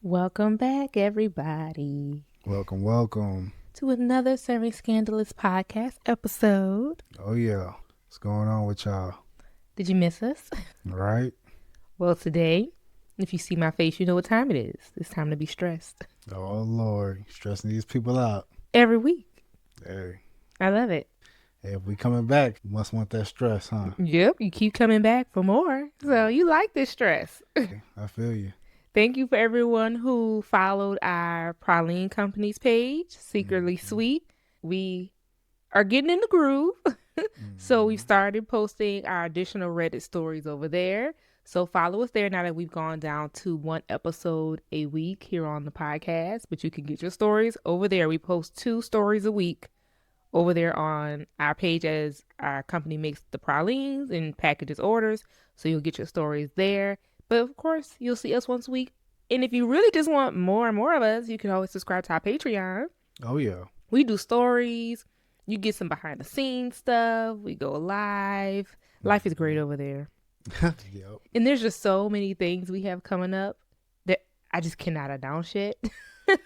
Welcome back, everybody, Welcome. to another Serving Scandalous podcast episode. Oh, yeah. What's going on with y'all? Did you miss us? Right? Well, today, if you see my face, you know what time it is. It's time to be stressed. Oh, Lord. Stressing these people out. Every week. Hey, I love it. if we coming back, you must want that stress, huh? Yep, you keep coming back for more. So you like this stress. I feel you. Thank you for everyone who followed our Praline Company's page, Secretly Sweet. We are getting in the groove. So we've started posting our additional Reddit stories over there. So follow us there now that we've gone down to one episode a week here on the podcast. But you can get your stories over there. We post 2 stories a week over there on our page as our company makes the pralines and packages orders. So you'll get your stories there. But of course, you'll see us once a week. And if you really just want more and more of us, you can always subscribe to our Patreon. Oh, yeah. We do stories. You get some behind the scenes stuff. We go live. Life is great over there. Yep. And there's just so many things we have coming up that I just cannot announce yet.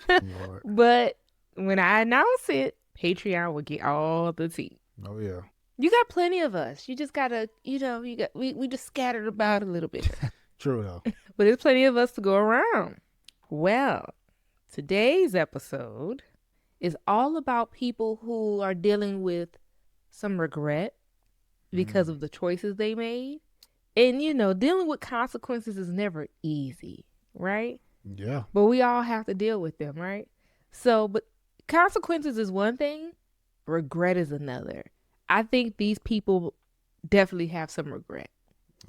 Lord. But when I announce it, Patreon will get all the tea. Oh, yeah. You got plenty of us. You just gotta, we just scattered about a little bit. True, though. But there's plenty of us to go around. Well, today's episode is all about people who are dealing with some regret because of the choices they made. And, dealing with consequences is never easy, right? Yeah. But we all have to deal with them, right? So, but consequences is one thing, regret is another. I think these people definitely have some regret.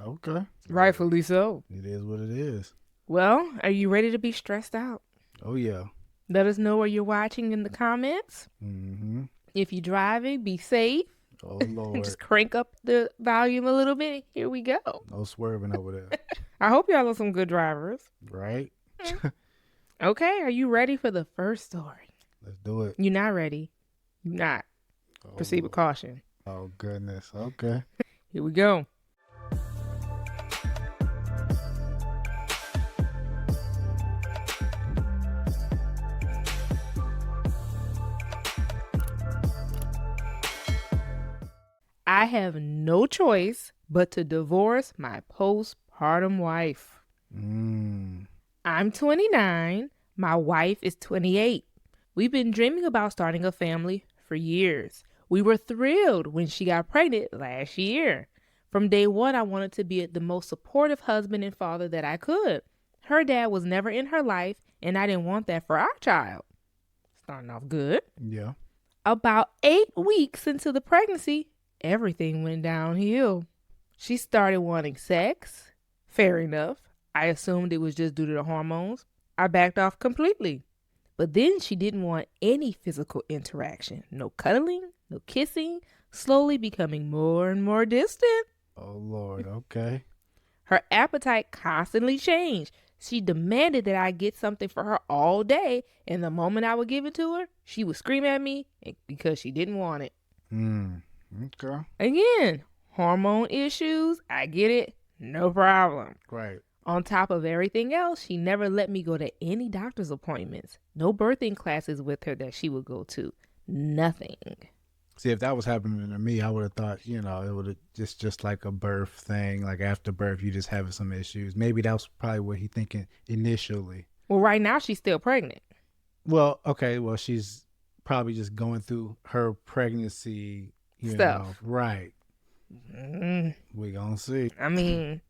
Okay. Rightfully so. It is what it is. Well, are you ready to be stressed out? Oh, yeah. Let us know where you're watching in the comments. Mm-hmm. If you're driving, be safe. Oh, Lord. Just crank up the volume a little bit. Here we go. No swerving over there. I hope y'all are some good drivers. Right? Okay, are you ready for the first story? Let's do it. You're not ready. You're not. Oh, Proceed with caution. Oh, goodness. Okay. Here we go. I have no choice but to divorce my postpartum wife. I'm 29. My wife is 28. We've been dreaming about starting a family for years. We were thrilled when she got pregnant last year. From day one, I wanted to be the most supportive husband and father that I could. Her dad was never in her life, and I didn't want that for our child. Starting off good. Yeah. About 8 weeks into the pregnancy, everything went downhill. She started wanting sex. Fair enough. I assumed it was just due to the hormones. I backed off completely. But then she didn't want any physical interaction. No cuddling, no kissing, slowly becoming more and more distant. Oh, Lord. Okay. Her appetite constantly changed. She demanded that I get something for her all day, and the moment I would give it to her, she would scream at me because she didn't want it. Okay. Again, hormone issues, I get it, no problem. Right. On top of everything else, she never let me go to any doctor's appointments. No birthing classes with her that she would go to. Nothing. See, if that was happening to me, I would have thought, it would have just like a birth thing. Like after birth, you just having some issues. Maybe that was probably what he thinking initially. Well, right now she's still pregnant. Well, okay. Well, she's probably just going through her pregnancy stuff. Right. We gonna see. I mean,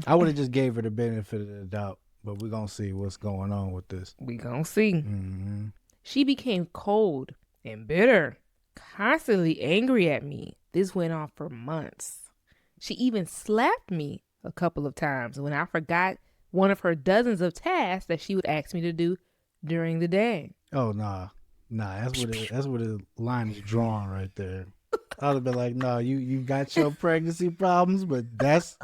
I would have just gave her the benefit of the doubt, but we're gonna see what's going on with this. We gonna see. Mm-hmm. She became cold and bitter, constantly angry at me. This went on for months. She even slapped me a couple of times when I forgot one of her dozens of tasks that she would ask me to do during the day. Oh, nah. That's where the line is drawn right there. I would have been like, no, you got your pregnancy problems, but that's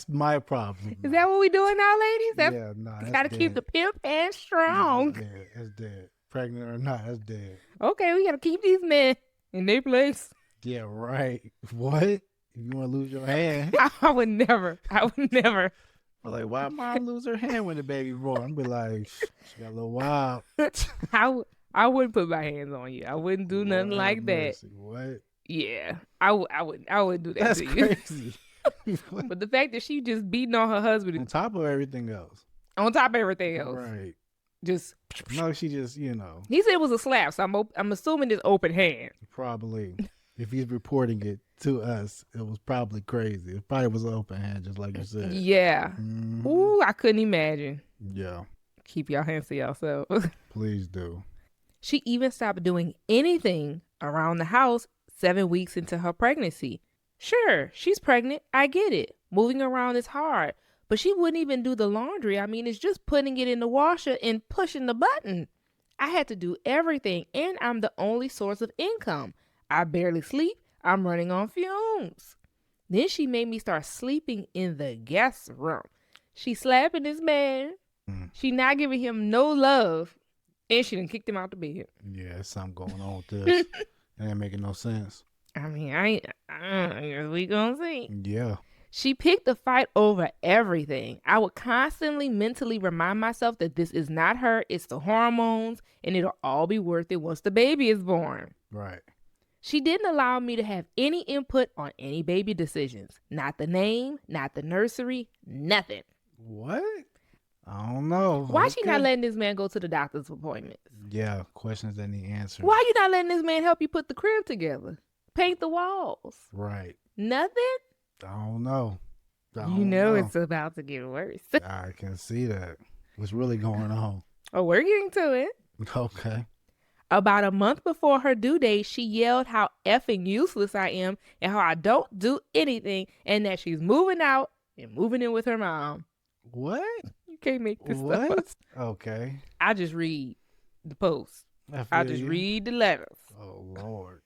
my problem. Is that what we doing now, ladies? Yeah, no. You gotta keep the pimp hand strong. That's dead. Pregnant or not, that's dead. Okay, we gotta keep these men in their place. Yeah, right. What? If you want to lose your hand. I would never. I'm like, why mom lose her hand when the baby born? I'm be like, she got a little wild. I wouldn't put my hands on you. I wouldn't do nothing Lord have like that. mercy. What? Yeah, I wouldn't do that That's to you. crazy. But the fact that she just beating on her husband On top of everything else. on top of everything else, Right. just No, she just, he said it was a slap, so I'm assuming it's open hand. probably, if he's reporting it to us, it was probably crazy. It probably was an open hand, just like you said. Yeah. Mhm. Ooh, I couldn't imagine. Yeah, Keep your hands to yourself. please do. She even stopped doing anything around the house 7 weeks into her pregnancy. Sure, she's pregnant. I get it. Moving around is hard. But she wouldn't even do the laundry. I mean, it's just putting it in the washer and pushing the button. I had to do everything, and I'm the only source of income. I barely sleep. I'm running on fumes. Then she made me start sleeping in the guest room. She slapping this man. She not giving him no love. And she done kicked him out the bed. Yeah, there's something going on with this. It ain't making no sense. I mean, I guess we gonna see. Yeah. She picked a fight over everything. I would constantly mentally remind myself that this is not her, it's the hormones, and it'll all be worth it once the baby is born. Right. She didn't allow me to have any input on any baby decisions. Not the name, not the nursery, nothing. What? I don't know. Why she not Okay. letting this man go to the doctor's appointments? Yeah, questions that need answers. Why you not letting this man help you put the crib together? Paint the walls? Right. Nothing? I don't know. You know it's about to get worse. I can see that. What's really going on? Oh, we're getting to it. Okay. About a month before her due date, she yelled how effing useless I am and how I don't do anything and that she's moving out and moving in with her mom. What? You can't make this stuff What? up. Okay. I just read the post. I just read the letters. Oh, Lord.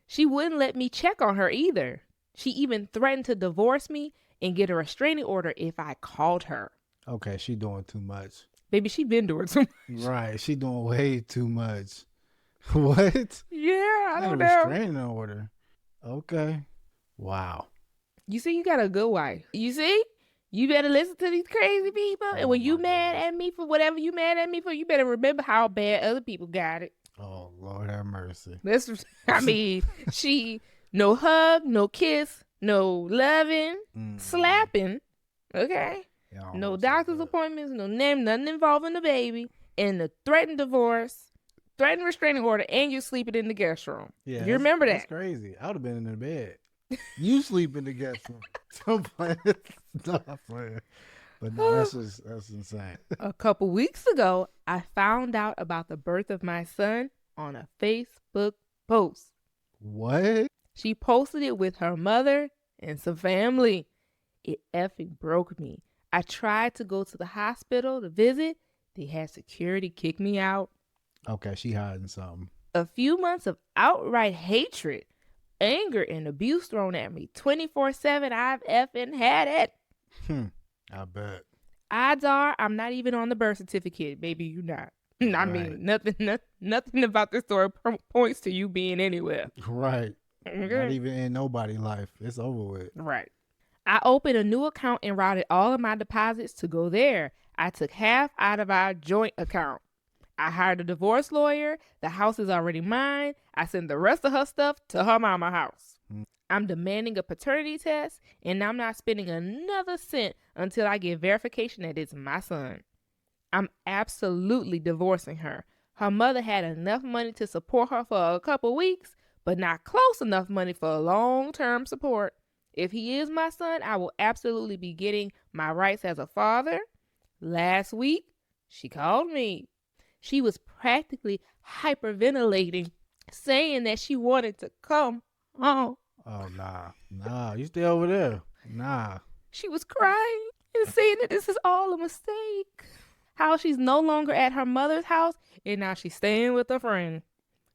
She wouldn't let me check on her either. She even threatened to divorce me and get a restraining order if I called her. Okay, she doing too much. Baby, she been doing too much. Right, she doing way too much. What? Yeah, I don't know. Restraining order. Okay. Wow. You see, you got a good wife. You see? You better listen to these crazy people. And when you mad at me for whatever you mad at me for, you better remember how bad other people got it. Oh, Lord have mercy. I mean, she, no hug, no kiss, no loving, slapping, okay? Yeah, No doctor's appointments, no name, nothing involving the baby, and the threatened divorce, threatened restraining order, and you sleeping in the guest room. Yeah, you remember that? That's crazy. I would have been in the bed. You sleep in the guest room. I'm playing. No, I'm playing. But no, that's insane. A couple weeks ago, I found out about the birth of my son on a Facebook post. What? She posted it with her mother and some family. It effing broke me. I tried to go to the hospital to visit. They had security kick me out. Okay, she hiding something. A few months of outright hatred, anger, and abuse thrown at me 24/7. I've effing had it. I bet. Odds are I'm not even on the birth certificate, baby. You not. I mean, nothing about this story points to you being anywhere. Right. Not even in nobody's life. It's over with. Right. I opened a new account and routed all of my deposits to go there. I took half out of our joint account. I hired a divorce lawyer. The house is already mine. I sent the rest of her stuff to her mama house. I'm demanding a paternity test, and I'm not spending another cent until I get verification that it's my son. I'm absolutely divorcing her. Her mother had enough money to support her for a couple weeks, but not close enough money for long-term support. If he is my son, I will absolutely be getting my rights as a father. Last week, she called me. She was practically hyperventilating, saying that she wanted to come home. Oh, nah. You stay over there. Nah. She was crying and saying that this is all a mistake. How she's no longer at her mother's house and now she's staying with a friend.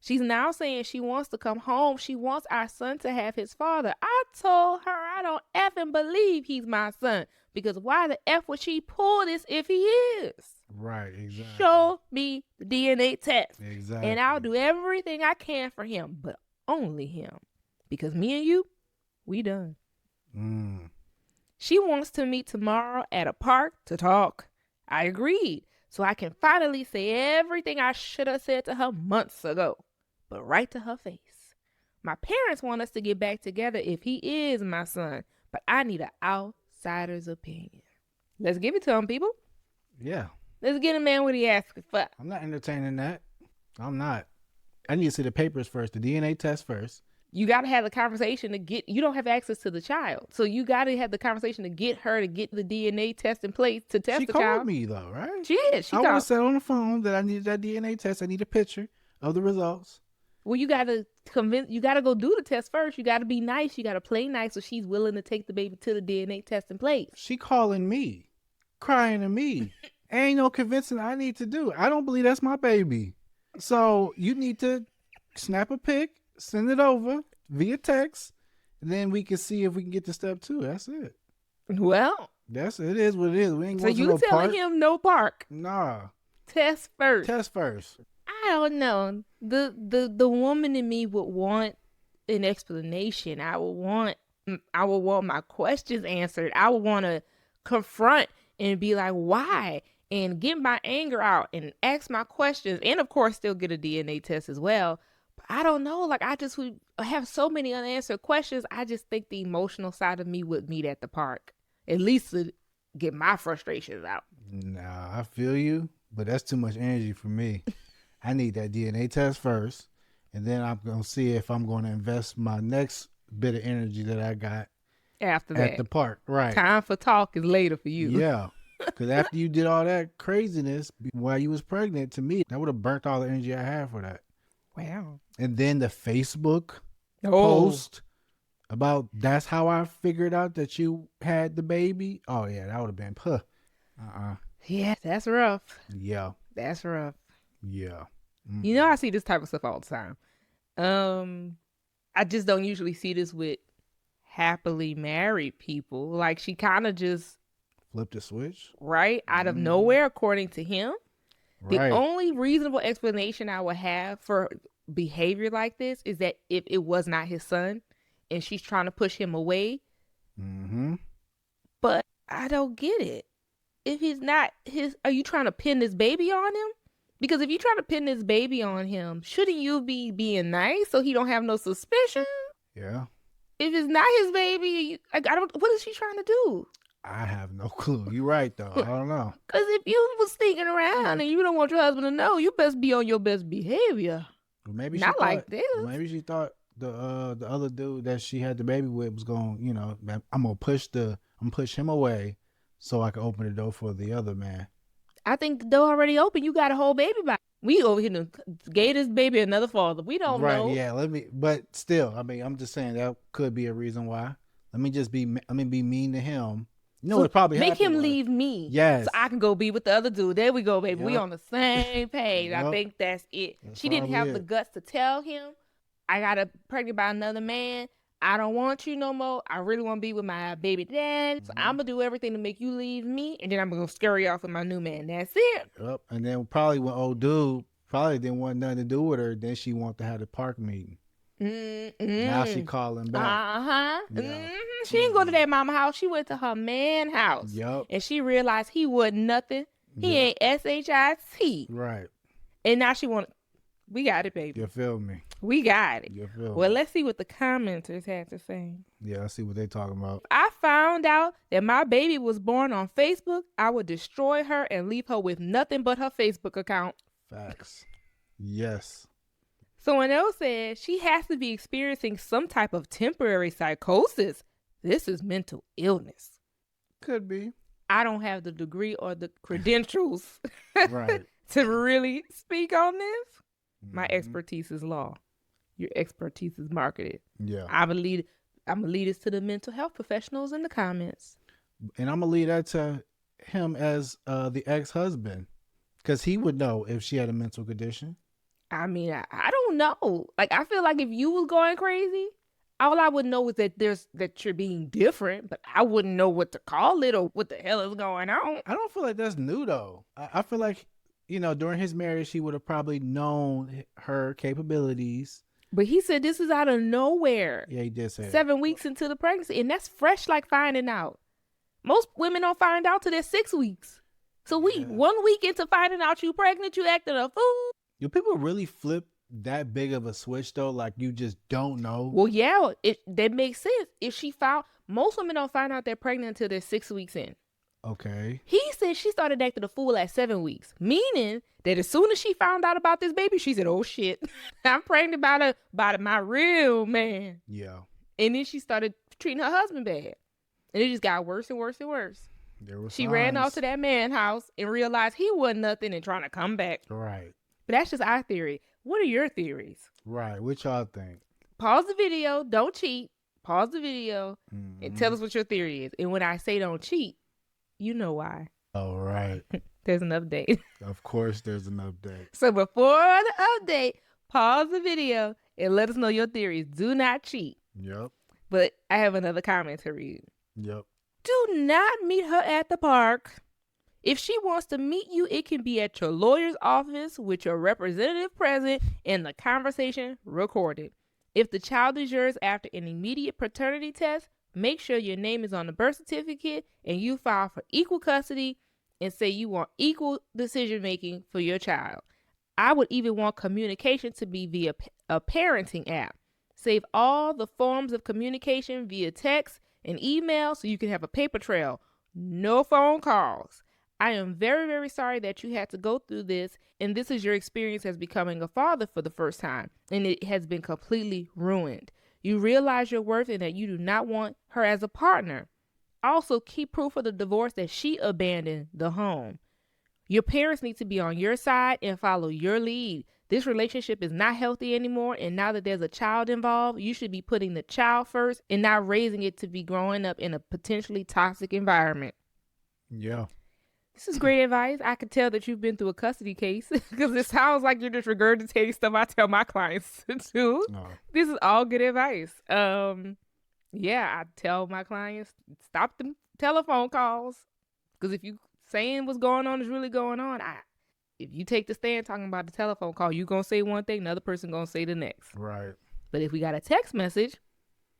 She's now saying she wants to come home. She wants our son to have his father. I told her I don't effing believe he's my son, because why the F would she pull this if he is? Right, exactly. Show me the DNA test. Exactly. And I'll do everything I can for him, but only him. Because me and you, we done. She wants to meet tomorrow at a park to talk. I agreed, so I can finally say everything I should have said to her months ago, but right to her face. My parents want us to get back together if he is my son, but I need an outsider's opinion. Let's give it to him, people. Yeah. Let's get a man what he asking for. I'm not entertaining that. I'm not. I need to see the papers first, the DNA test first. You got to have the conversation to get, you don't have access to the child. So you got to have the conversation to get her to get the DNA test in place to test She the called child. me though, right? She is. She I would have called. said on the phone that I needed that DNA test. I need a picture of the results. Well, you got to you got to go do the test first. You got to be nice. You got to play nice so she's willing to take the baby to the DNA test in place. She calling me, crying to me. Ain't no convincing I need to do. I don't believe that's my baby. So you need to snap a pic, send it over via text, and then we can see if we can get to step 2. That's it. Well, It is what it is. We ain't so going to you no telling park. him no park. Nah. Test first. Test first. I don't know. The woman in me would want an explanation. I would want my questions answered. I would want to confront and be like, why? And get my anger out and ask my questions. And of course, still get a DNA test as well. But I don't know. Like, I just would have so many unanswered questions. I just think the emotional side of me would meet at the park, at least to get my frustrations out. Nah, I feel you, but that's too much energy for me. I need that DNA test first, and then I'm going to see if I'm going to invest my next bit of energy that I got After at that, the park. Right. time for talk is later for you. Yeah. Because after you did all that craziness while you was pregnant, to me, that would have burnt all the energy I had for that. Wow. And then the Facebook Oh. post about that's how I figured out that you had the baby. Oh, yeah, that would have been, Yeah, that's rough. Yeah. That's rough. Yeah. You know, I see this type of stuff all the time. I just don't usually see this with happily married people. Like, she kind of just Flip the switch. right out of nowhere, according to him. The Right. only reasonable explanation I would have for behavior like this is that if it was not his son and she's trying to push him away. Mm-hmm. But I don't get it. If he's not his, are you trying to pin this baby on him? Because if you're trying to pin this baby on him, shouldn't you be being nice so he don't have no suspicion? Yeah. If it's not his baby, I don't. What is she trying to do? I have no clue. You're right, though. I don't know. Because if you was sneaking around and you don't want your husband to know, you best be on your best behavior. Well, maybe Not she like thought, this. Maybe she thought the other dude that she had the baby with was going, you know, I'm gonna push him away so I can open the door for the other man. I think the door already open. You got a whole baby by. We over here done gave this baby another father. We don't Right? know. Yeah. But still, I mean, I'm just saying that could be a reason why. Let me be mean to him. You know So what probably make happened him was- leave me. Yes. So I can go be with the other dude. There we go, baby. We Yep. on the same page. I Yep. think that's it. That's She didn't have probably the it. guts to tell him, I got a pregnant by another man. I don't want you no more. I really want to be with my baby dad. So I'm going to do everything to make you leave me. And then I'm going to scare you off with my new man. That's it. Yep. And then probably when old dude probably didn't want nothing to do with her, then she wanted to have the park meeting. Now she calling back. Uh-huh. Yeah. She didn't go to that mama house. She went to her man house. Yep. And she realized he wasn't nothing. He ain't SHIT. Right. And now she want. We got it, baby. You feel me? We got it. You feel Well, me? let's see what the commenters had to say. Yeah, I see what they talking about. I found out that my baby was born on Facebook. I would destroy her and leave her with nothing but her Facebook account. Facts. Yes. Someone else said she has to be experiencing some type of temporary psychosis. This is mental illness. Could be. I don't have the degree or the credentials Right. to really speak on this. My Mhm. expertise is law. Your expertise is marketing. Yeah. I'm gonna lead us to the mental health professionals in the comments. And I'm gonna leave that to him as the ex-husband, because he would know if she had a mental condition. I mean, I don't know. Like, I feel like if you was going crazy, all I would know is that you're being different, but I wouldn't know what to call it or what the hell is going on. I don't feel like that's new though. I feel like, during his marriage, he would have probably known her capabilities. But he said this is out of nowhere. Yeah, he did say that. 7 weeks into the pregnancy, and that's fresh like finding out. Most women don't find out till they're 6 weeks. So 1 week into finding out you pregnant, you acting a fool. Do people really flip that big of a switch though? Like you just don't know? Well, yeah, that makes sense. If she found, most women don't find out they're pregnant until they're 6 weeks in. Okay. He said she started acting a fool at 7 weeks, meaning that as soon as she found out about this baby, she said, "Oh shit, I'm pregnant by my real man." Yeah. And then she started treating her husband bad, and it just got worse and worse and worse. She ran off to that man's house and realized he wasn't nothing and trying to come back. Right. But that's just our theory. What are your theories? Right. What y'all think? Pause the video. Don't cheat. Pause the video and tell us what your theory is. And when I say don't cheat, you know why. All right. There's an update. Of course there's an update. So before the update, pause the video and let us know your theories. Do not cheat. Yep. But I have another comment to read. Yep. Do not meet her at the park. If she wants to meet you, it can be at your lawyer's office with your representative present and the conversation recorded. If the child is yours after an immediate paternity test, make sure your name is on the birth certificate and you file for equal custody and say you want equal decision making for your child. I would even want communication to be via a parenting app. Save all the forms of communication via text and email so you can have a paper trail. No phone calls. I am very, very sorry that you had to go through this, and this is your experience as becoming a father for the first time, and it has been completely ruined. You realize your worth and that you do not want her as a partner. Also, keep proof of the divorce that she abandoned the home. Your parents need to be on your side and follow your lead. This relationship is not healthy anymore, and now that there's a child involved, you should be putting the child first and not raising it to be growing up in a potentially toxic environment. Yeah. This is great advice. I can tell that you've been through a custody case because it sounds like you're just regurgitating stuff I tell my clients to do. No. This is all good advice. Yeah, I tell my clients, stop them telephone calls because if you saying what's going on is really going on, if you take the stand talking about the telephone call, you going to say one thing, another person going to say the next. Right. But if we got a text message,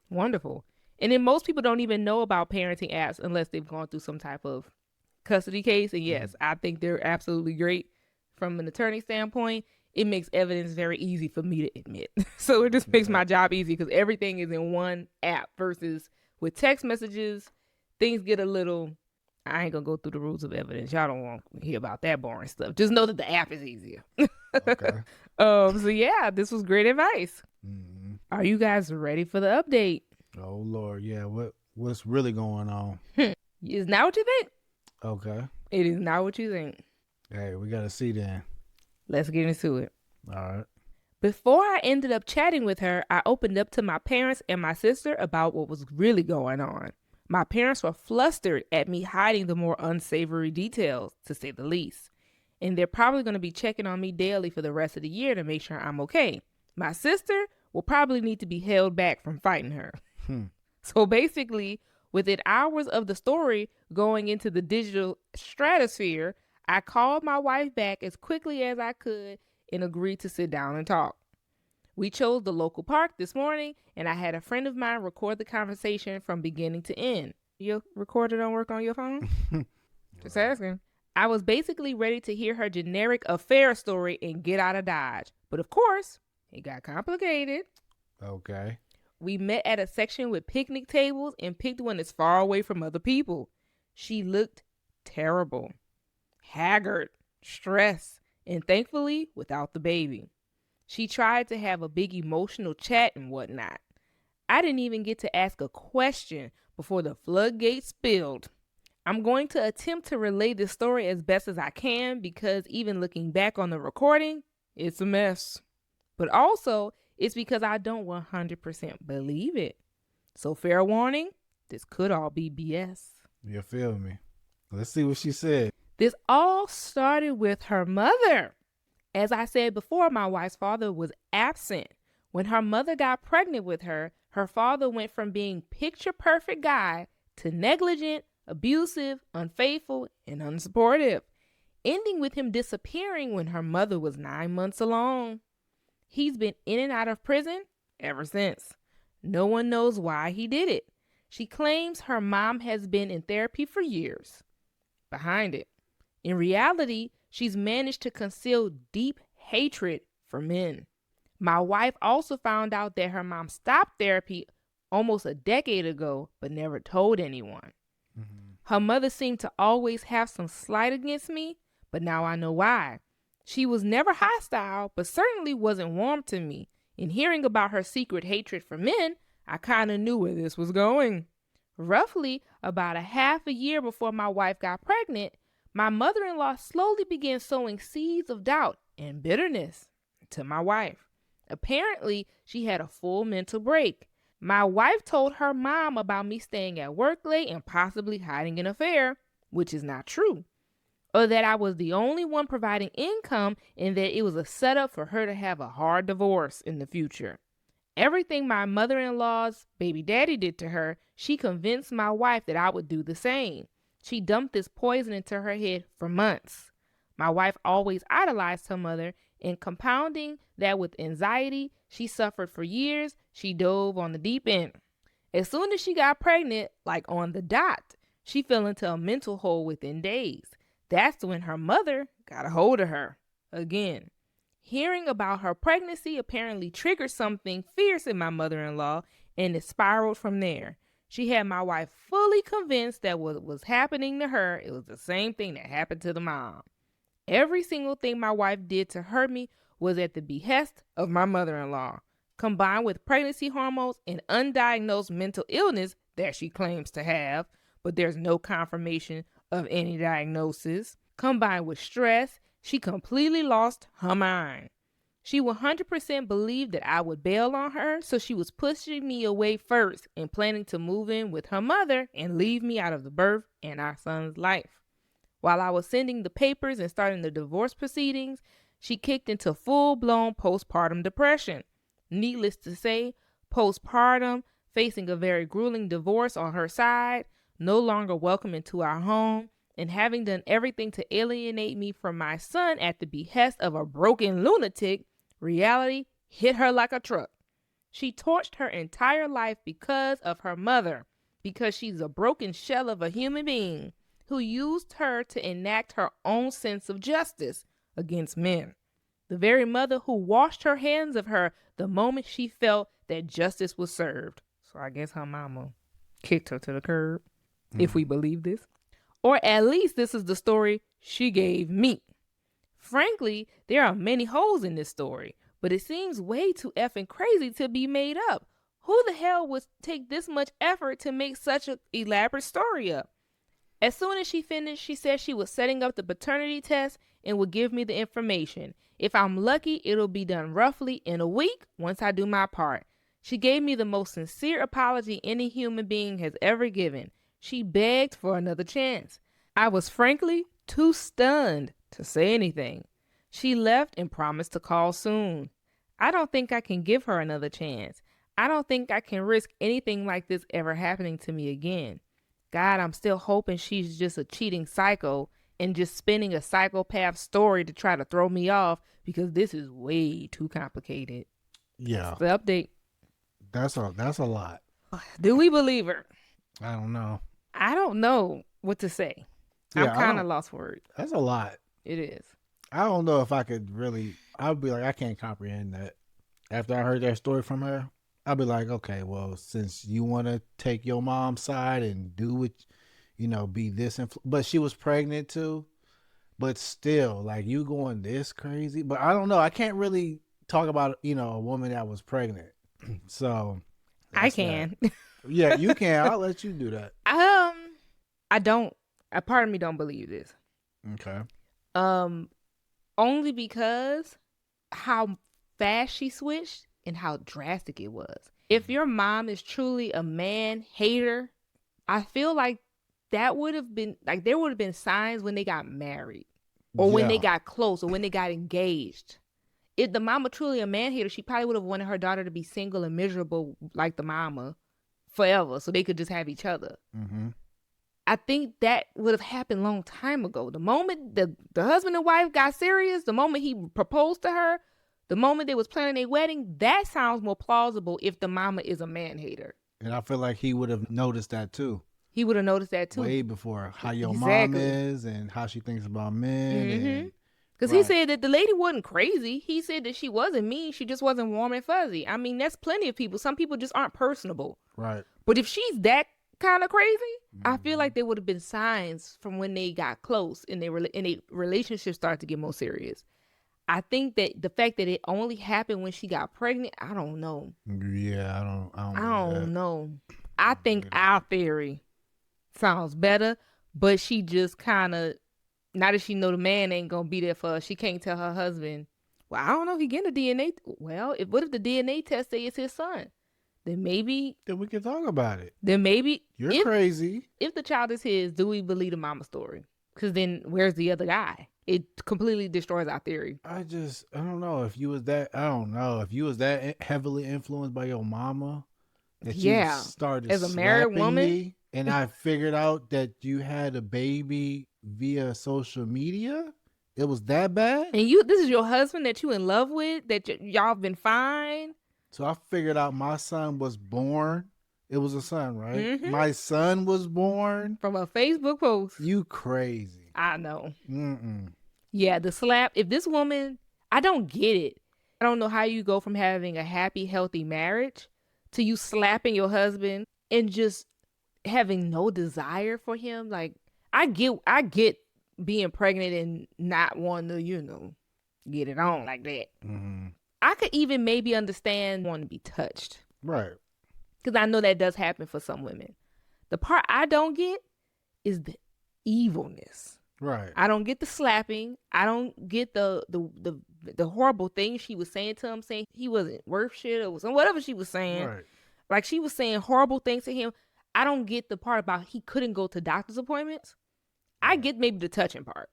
wonderful. And then most people don't even know about parenting apps unless they've gone through some type of custody case. And yes, I think they're absolutely great from an attorney standpoint. It makes evidence very easy for me to admit. So it just makes my job easy because everything is in one app versus with text messages, things get a little, I ain't gonna go through the rules of evidence. Y'all don't want to hear about that boring stuff. Just know that the app is easier. Okay. So yeah, this was great advice. Mm-hmm. Are you guys ready for the update? Oh Lord, yeah. What's really going on? Is not what you think. Okay. It is not what you think. Hey, we gotta see then. Let's get into it. All right. Before I ended up chatting with her, I opened up to my parents and my sister about what was really going on. My parents were flustered at me hiding the more unsavory details, to say the least. And they're probably going to be checking on me daily for the rest of the year to make sure I'm okay. My sister will probably need to be held back from fighting her. So basically, within hours of the story going into the digital stratosphere, I called my wife back as quickly as I could and agreed to sit down and talk. We chose the local park this morning, and I had a friend of mine record the conversation from beginning to end. Your recorder don't work on your phone? Just asking. I was basically ready to hear her generic affair story and get out of Dodge. But of course, it got complicated. Okay. We met at a section with picnic tables and picked one as far away from other people. She looked terrible, haggard, stressed, and thankfully without the baby. She tried to have a big emotional chat and whatnot. I didn't even get to ask a question before the floodgates spilled. I'm going to attempt to relay this story as best as I can because even looking back on the recording, it's a mess. But also, it's because I don't 100% believe it. So fair warning, this could all be BS. You feel me? Let's see what she said. This all started with her mother. As I said before, my wife's father was absent. When her mother got pregnant with her, her father went from being picture-perfect guy to negligent, abusive, unfaithful, and unsupportive, ending with him disappearing when her mother was 9 months along. He's been in and out of prison ever since. No one knows why he did it. She claims her mom has been in therapy for years. Behind it, in reality, she's managed to conceal deep hatred for men. My wife also found out that her mom stopped therapy almost a decade ago, but never told anyone. Mm-hmm. Her mother seemed to always have some slight against me, but now I know why. She was never hostile, but certainly wasn't warm to me. In hearing about her secret hatred for men, I kind of knew where this was going. Roughly about a half a year before my wife got pregnant, my mother-in-law slowly began sowing seeds of doubt and bitterness to my wife. Apparently, she had a full mental break. My wife told her mom about me staying at work late and possibly hiding an affair, which is not true, or that I was the only one providing income and that it was a setup for her to have a hard divorce in the future. Everything my mother-in-law's baby daddy did to her, she convinced my wife that I would do the same. She dumped this poison into her head for months. My wife always idolized her mother, and compounding that with anxiety she suffered for years, she dove on the deep end. As soon as she got pregnant, like on the dot, she fell into a mental hole within days. That's when her mother got a hold of her again. Hearing about her pregnancy apparently triggered something fierce in my mother-in-law, and it spiraled from there. She had my wife fully convinced that what was happening to her, it was the same thing that happened to the mom. Every single thing my wife did to hurt me was at the behest of my mother-in-law, combined with pregnancy hormones and undiagnosed mental illness that she claims to have, but there's no confirmation of any diagnosis. Combined with stress, she completely lost her mind. She 100% believed that I would bail on her, so she was pushing me away first and planning to move in with her mother and leave me out of the birth and our son's life. While I was sending the papers and starting the divorce proceedings, she kicked into full-blown postpartum depression. Needless to say, postpartum, facing a very grueling divorce on her side, no longer welcome into our home, and having done everything to alienate me from my son at the behest of a broken lunatic, reality hit her like a truck. She torched her entire life because of her mother, because she's a broken shell of a human being who used her to enact her own sense of justice against men. The very mother who washed her hands of her the moment she felt that justice was served. So I guess her mama kicked her to the curb, if we believe this. Or at least this is the story she gave me. Frankly, there are many holes in this story, but it seems way too effing crazy to be made up. Who the hell would take this much effort to make such an elaborate story up? As soon as she finished, she said she was setting up the paternity test and would give me the information. If I'm lucky, it'll be done roughly in a week once I do my part. She gave me the most sincere apology any human being has ever given. She begged for another chance. I was frankly too stunned to say anything. She left and promised to call soon. I don't think I can give her another chance. I don't think I can risk anything like this ever happening to me again. God, I'm still hoping she's just a cheating psycho and just spinning a psychopath story to try to throw me off, because this is way too complicated. Yeah. The update. That's a lot. Do we believe her? I don't know. I don't know what to say. Yeah, I'm kind of lost for words. That's a lot. It is. I don't know if I could really. I'd be like, I can't comprehend that. After I heard that story from her, I'd be like, okay, well, since you want to take your mom's side and do what, be this, but she was pregnant too. But still, like, you going this crazy. But I don't know. I can't really talk about, a woman that was pregnant. So I can. Yeah, you can. I'll let you do that. I don't. A part of me don't believe this. Okay. Only because how fast she switched and how drastic it was. If your mom is truly a man hater, I feel like that would have been like, there would have been signs when they got married, or when they got close, or when they got engaged. If the mama truly a man hater, she probably would have wanted her daughter to be single and miserable like the mama forever, so they could just have each other. Mm-hmm. I think that would have happened a long time ago. The moment the husband and wife got serious, the moment he proposed to her, the moment they was planning their wedding, that sounds more plausible if the mama is a man hater. And I feel like he would have noticed that too. He would have noticed that too. Way before how your mom Exactly. is and how she thinks about men. And Because he said that the lady wasn't crazy. He said that she wasn't mean. She just wasn't warm and fuzzy. I mean, that's plenty of people. Some people just aren't personable. Right. But if she's that kind of crazy, I feel like there would have been signs from when they got close and their relationship started to get more serious. I think that the fact that it only happened when she got pregnant, I don't know. Yeah, I don't know. I think our theory sounds better, but she just kind of, now that she know the man ain't gonna be there for her, she can't tell her husband, well, I don't know if he getting a DNA. Well, what if the DNA test say it's his son? Then maybe. Then we can talk about it. Then maybe. You're crazy. If the child is his, do we believe the mama story? Because then where's the other guy? It completely destroys our theory. I don't know if you was that, I don't know if you was that heavily influenced by your mama that you started as a married woman me, and I figured out that you had a baby via social media. It was that bad. And this is your husband that you in love with, that y'all been fine. So I figured out my son was born. It was a son, right? Mm-hmm. My son was born from a Facebook post. You crazy. I know. Mm-mm. Yeah, the slap. If this woman, I don't get it. I don't know how you go from having a happy, healthy marriage to you slapping your husband and just having no desire for him. Like, I get being pregnant and not wanting to, get it on like that. Mm-hmm. I could even maybe understand wanting to be touched. Right. Because I know that does happen for some women. The part I don't get is the evilness. Right. I don't get the slapping. I don't get the horrible things she was saying to him, saying he wasn't worth shit or whatever she was saying. Right. Like, she was saying horrible things to him. I don't get the part about he couldn't go to doctor's appointments. I get maybe the touching part.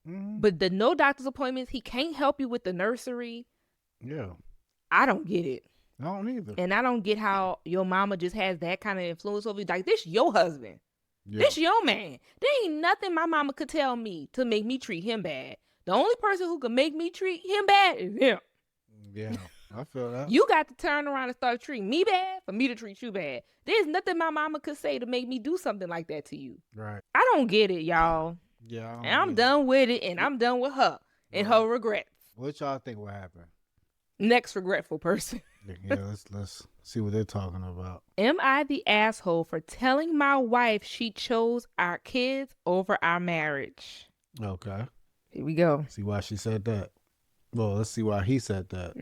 Mm-hmm. But the no doctor's appointments, he can't help you with the nursery. Yeah. I don't get it. I don't either. And I don't get how your mama just has that kind of influence over you. Like, this your husband. Yeah. This your man. There ain't nothing my mama could tell me to make me treat him bad. The only person who could make me treat him bad is him. Yeah, I feel that. You got to turn around and start treating me bad for me to treat you bad. There's nothing my mama could say to make me do something like that to you. Right. I don't get it, y'all. Yeah. And I'm done with it, and I'm done with her and her regrets. What y'all think will happen? Next regretful person. Yeah, let's see what they're talking about. Am I the asshole for telling my wife she chose our kids over our marriage? Okay. Here we go. See why she said that. Well, let's see why he said that.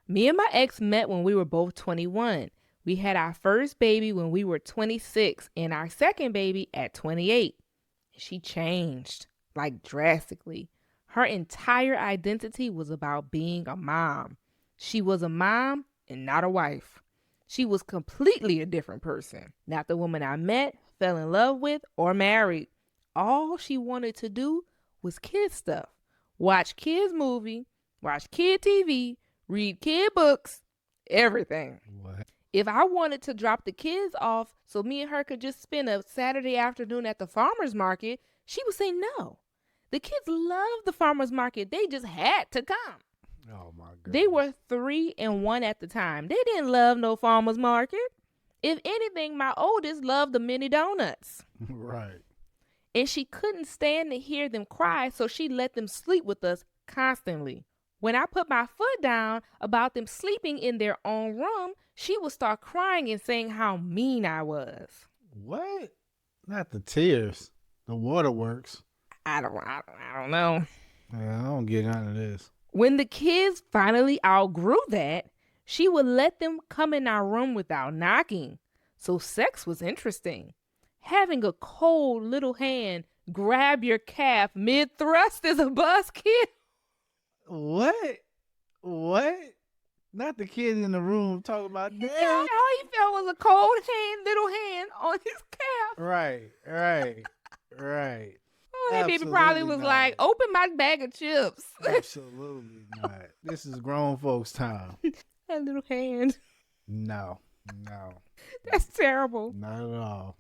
Me and my ex met when we were both 21. We had our first baby when we were 26 and our second baby at 28. She changed, like, drastically. Her entire identity was about being a mom. She was a mom and not a wife. She was completely a different person. Not the woman I met, fell in love with, or married. All she wanted to do was kid stuff. Watch kids movie, watch kid TV, read kid books, everything. What? If I wanted to drop the kids off so me and her could just spend a Saturday afternoon at the farmer's market, she would say no. The kids love the farmer's market. They just had to come. Oh, my God. They were 3 and 1 at the time. They didn't love no farmer's market. If anything, my oldest loved the mini donuts. Right. And she couldn't stand to hear them cry, so she let them sleep with us constantly. When I put my foot down about them sleeping in their own room, she would start crying and saying how mean I was. What? Not the tears. The waterworks. I don't know. Yeah, I don't get none of this. When the kids finally outgrew that, she would let them come in our room without knocking. So sex was interesting. Having a cold little hand grab your calf mid-thrust is a buzzkill. What? Not the kid in the room talking about that. Yeah, all he felt was a cold little hand on his calf. Right. Oh, that baby probably was like, open my bag of chips. Absolutely not. This is grown folks' time. That little hand. No. That's terrible. Not at all.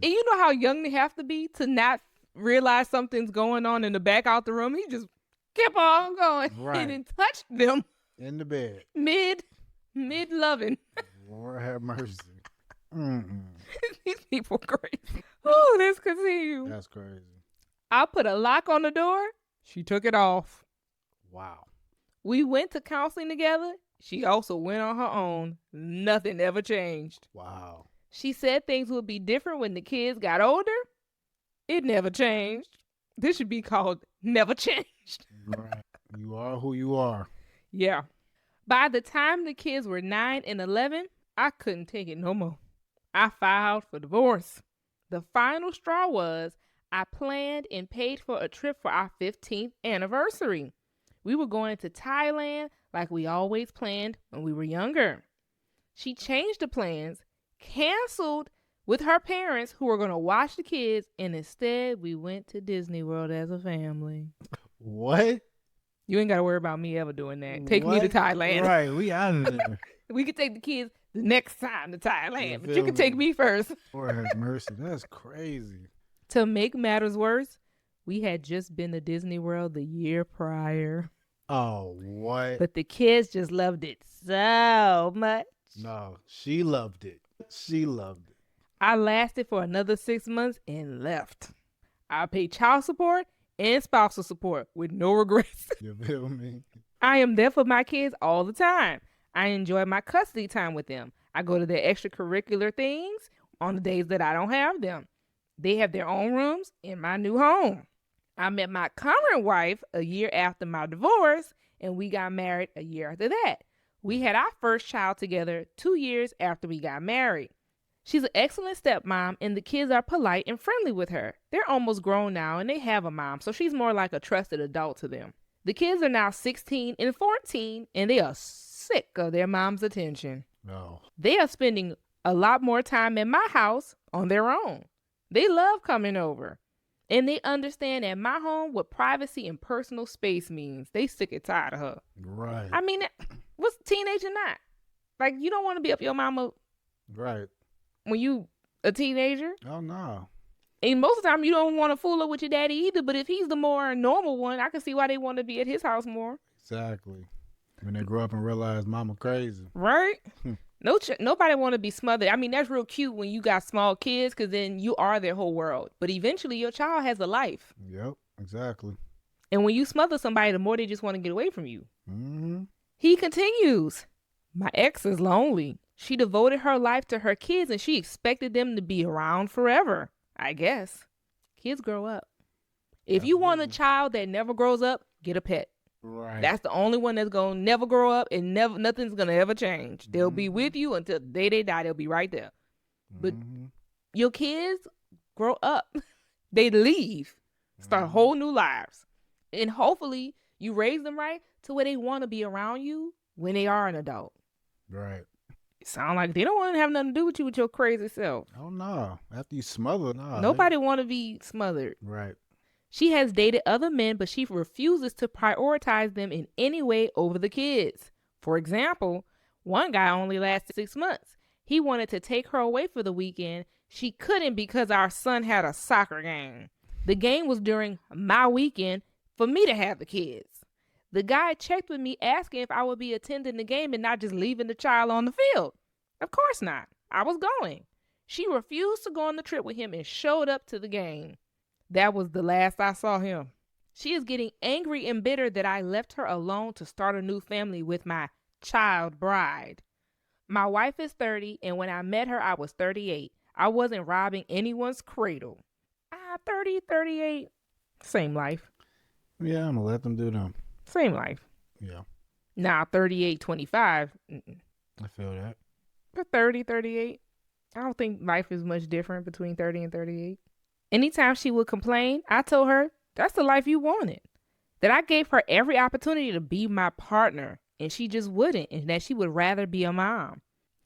And you know how young they have to be to not realize something's going on and to back out the room? He just kept on going. Right. And then touched them. In the bed. Mid loving. Lord have mercy. Mm-mm. These people crazy. Oh, let's continue. That's crazy. I put a lock on the door. She took it off. Wow. We went to counseling together. She also went on her own. Nothing ever changed. Wow. She said things would be different when the kids got older. It never changed. This should be called Never Changed. Right. You are who you are. Yeah. By the time the kids were 9 and 11, I couldn't take it no more. I filed for divorce. The final straw was I planned and paid for a trip for our 15th anniversary. We were going to Thailand like we always planned when we were younger. She changed the plans, canceled with her parents who were going to watch the kids, and instead we went to Disney World as a family. What? You ain't got to worry about me ever doing that. Take me to What? Thailand. Right. We out of there. We could take the kids the next time to Thailand, You but feel you can take me? me first. Lord have mercy. That's crazy. To make matters worse, we had just been to Disney World the year prior, Oh, what? but the kids just loved it so much. No, she loved it. She loved it. I lasted for another 6 months and left. I paid child support and spousal support with no regrets. You feel me? I am there for my kids all the time. I enjoy my custody time with them. I go to their extracurricular things on the days that I don't have them. They have their own rooms in my new home. I met my current wife a year after my divorce, and we got married a year after that. We had our first child together 2 years after we got married. She's an excellent stepmom, and the kids are polite and friendly with her. They're almost grown now, and they have a mom, so she's more like a trusted adult to them. The kids are now 16 and 14, and they are sick of their mom's attention. No. They are spending a lot more time in my house on their own. They love coming over, and they understand at my home what privacy and personal space means. They sick and tired of her. Right. I mean, what's a teenager not? Like, you don't want to be up your mama Right. when you a teenager. Oh, no. And most of the time, you don't want to fool up with your daddy either. But if he's the more normal one, I can see why they want to be at his house more. Exactly. When they grow up and realize mama crazy. Right? Nobody want to be smothered. I mean, that's real cute when you got small kids because then you are their whole world. But eventually, your child has a life. Yep. Exactly. And when you smother somebody, the more they just want to get away from you. Mm-hmm. He continues. My ex is lonely. She devoted her life to her kids and she expected them to be around forever. I guess. Kids grow up. If you want a child that never grows up, get a pet. Right. That's the only one that's going to never grow up and nothing's going to ever change. They'll be with you until the day they die. They'll be right there. But your kids grow up. They leave. Start whole new lives. And hopefully you raise them right to where they want to be around you when they are an adult. Right. It sound like they don't want to have nothing to do with you with your crazy self. Oh, no. After you smother, no. Nobody want to be smothered. Right. She has dated other men, but she refuses to prioritize them in any way over the kids. For example, one guy only lasted 6 months. He wanted to take her away for the weekend. She couldn't because our son had a soccer game. The game was during my weekend for me to have the kids. The guy checked with me asking if I would be attending the game and not just leaving the child on the field. Of course not. I was going. She refused to go on the trip with him and showed up to the game. That was the last I saw him. She is getting angry and bitter that I left her alone to start a new family with my child bride. My wife is 30, and when I met her, I was 38. I wasn't robbing anyone's cradle. 30, 38, same life. Yeah, I'm going to let them do them. Same life. Yeah. Now, 38, 25. I feel that. But 30, 38. I don't think life is much different between 30 and 38. Anytime she would complain, I told her that's the life you wanted. That I gave her every opportunity to be my partner, and she just wouldn't, and that she would rather be a mom.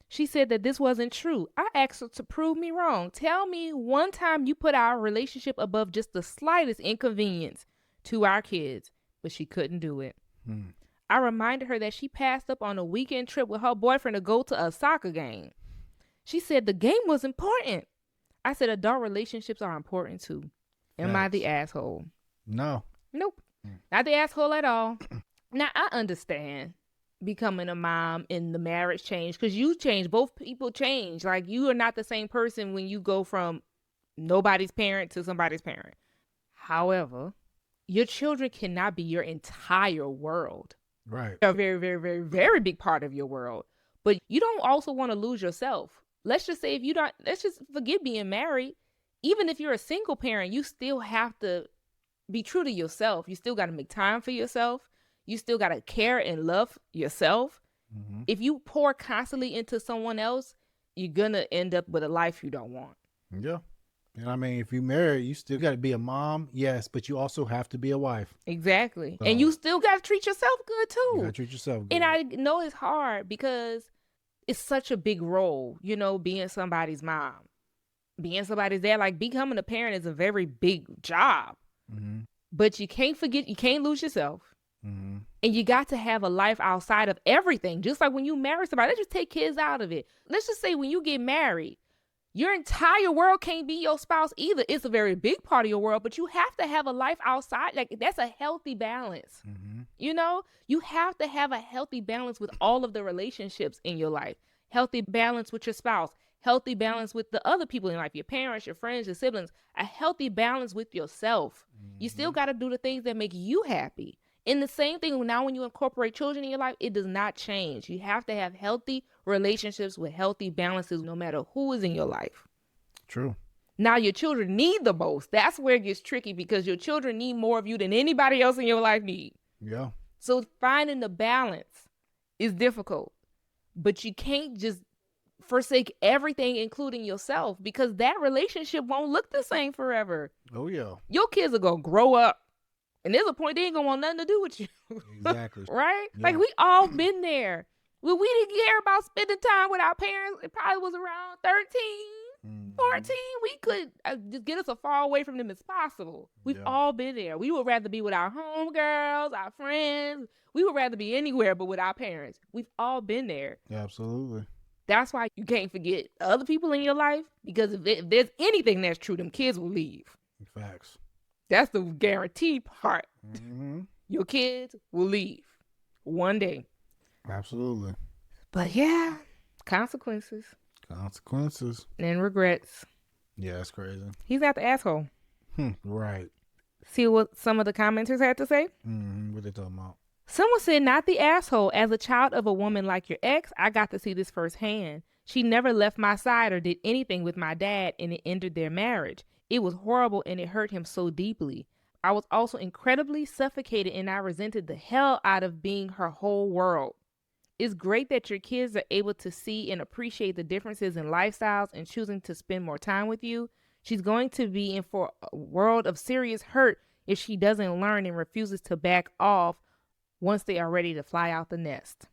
She said that this wasn't true. I asked her to prove me wrong. Tell me one time you put our relationship above just the slightest inconvenience to our kids, but she couldn't do it. I reminded her that she passed up on a weekend trip with her boyfriend to go to a soccer game. She said the game was important. I said adult relationships are important too. Am I the asshole? No. Nope. Not the asshole at all. Now, I understand becoming a mom and the marriage change, because you change, both people change. Like, you are not the same person when you go from nobody's parent to somebody's parent. However, your children cannot be your entire world. Right. They're a very, very, very, very big part of your world. But you don't also want to lose yourself. Let's just say, if you don't, let's just forget being married. Even if you're a single parent, you still have to be true to yourself. You still got to make time for yourself. You still got to care and love yourself. Mm-hmm. If you pour constantly into someone else, you're going to end up with a life you don't want. Yeah. And I mean, if you marry, you still got to be a mom, yes, but you also have to be a wife. Exactly. So, and you still got to treat yourself good too. You got to treat yourself good. And I know it's hard because it's such a big role, you know, being somebody's mom, being somebody's dad. Like, becoming a parent is a very big job. Mm-hmm. But you can't forget, you can't lose yourself. Mm-hmm. And you got to have a life outside of everything. Just like when you marry somebody, let's just take kids out of it. Let's just say when you get married, your entire world can't be your spouse either. It's a very big part of your world, but you have to have a life outside. Like, that's a healthy balance. Mm-hmm. You know, you have to have a healthy balance with all of the relationships in your life. Healthy balance with your spouse. Healthy balance with the other people in life, your parents, your friends, your siblings. A healthy balance with yourself. Mm-hmm. You still got to do the things that make you happy. And the same thing now when you incorporate children in your life, it does not change. You have to have healthy relationships with healthy balances no matter who is in your life. True. Now, your children need the most. That's where it gets tricky, because your children need more of you than anybody else in your life need. Yeah. So finding the balance is difficult. But you can't just forsake everything, including yourself, because that relationship won't look the same forever. Oh, yeah. Your kids are going to grow up. And there's a point they ain't gonna want nothing to do with you. Exactly. Right? Yeah. Like, we all been there. When we didn't care about spending time with our parents, it probably was around 13, 14. We could just get us as far away from them as possible. We've all been there. We would rather be with our homegirls, our friends. We would rather be anywhere but with our parents. We've all been there. Absolutely. That's why you can't forget other people in your life, because if there's anything that's true, them kids will leave. Facts. That's the guaranteed part. Mm-hmm. Your kids will leave one day. Absolutely. But yeah, consequences. Consequences. And regrets. Yeah, that's crazy. He's not the asshole. Right. See what some of the commenters had to say? Mm-hmm. What they talking about? Someone said, not the asshole. As a child of a woman like your ex, I got to see this firsthand. She never left my side or did anything with my dad, and it ended their marriage. It was horrible, and it hurt him so deeply. I was also incredibly suffocated, and I resented the hell out of being her whole world. It's great that your kids are able to see and appreciate the differences in lifestyles and choosing to spend more time with you. She's going to be in for a world of serious hurt if she doesn't learn and refuses to back off once they are ready to fly out the nest.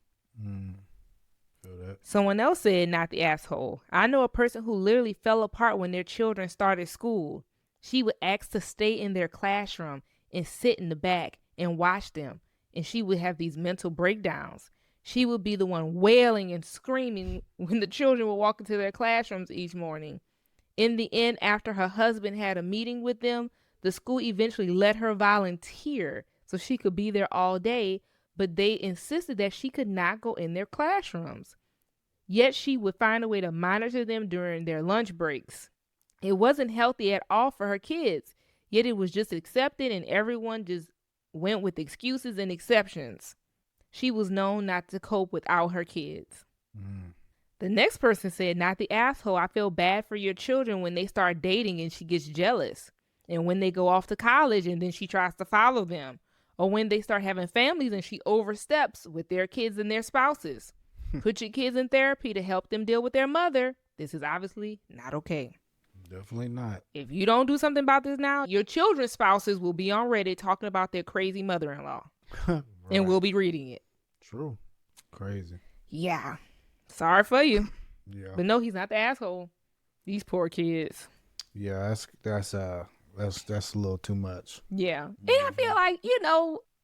Someone else said, not the asshole. I know a person who literally fell apart when their children started school. She would ask to stay in their classroom and sit in the back and watch them, and she would have these mental breakdowns. She would be the one wailing and screaming when the children would walk into their classrooms each morning. In the end, after her husband had a meeting with them, the school eventually let her volunteer so she could be there all day, but they insisted that she could not go in their classrooms. Yet she would find a way to monitor them during their lunch breaks. It wasn't healthy at all for her kids, yet it was just accepted, and everyone just went with excuses and exceptions. She was known not to cope without her kids. The next person said, not the asshole. I feel bad for your children when they start dating and she gets jealous. And when they go off to college and then she tries to follow them. Or when they start having families and she oversteps with their kids and their spouses. Put your kids in therapy to help them deal with their mother. This is obviously not okay. Definitely not. If you don't do something about this now, your children's spouses will be on Reddit talking about their crazy mother-in-law. Right. And we'll be reading it. True. Crazy. Yeah. Sorry for you. Yeah. But no, he's not the asshole. These poor kids. Yeah, that's a little too much. Yeah. And I feel like,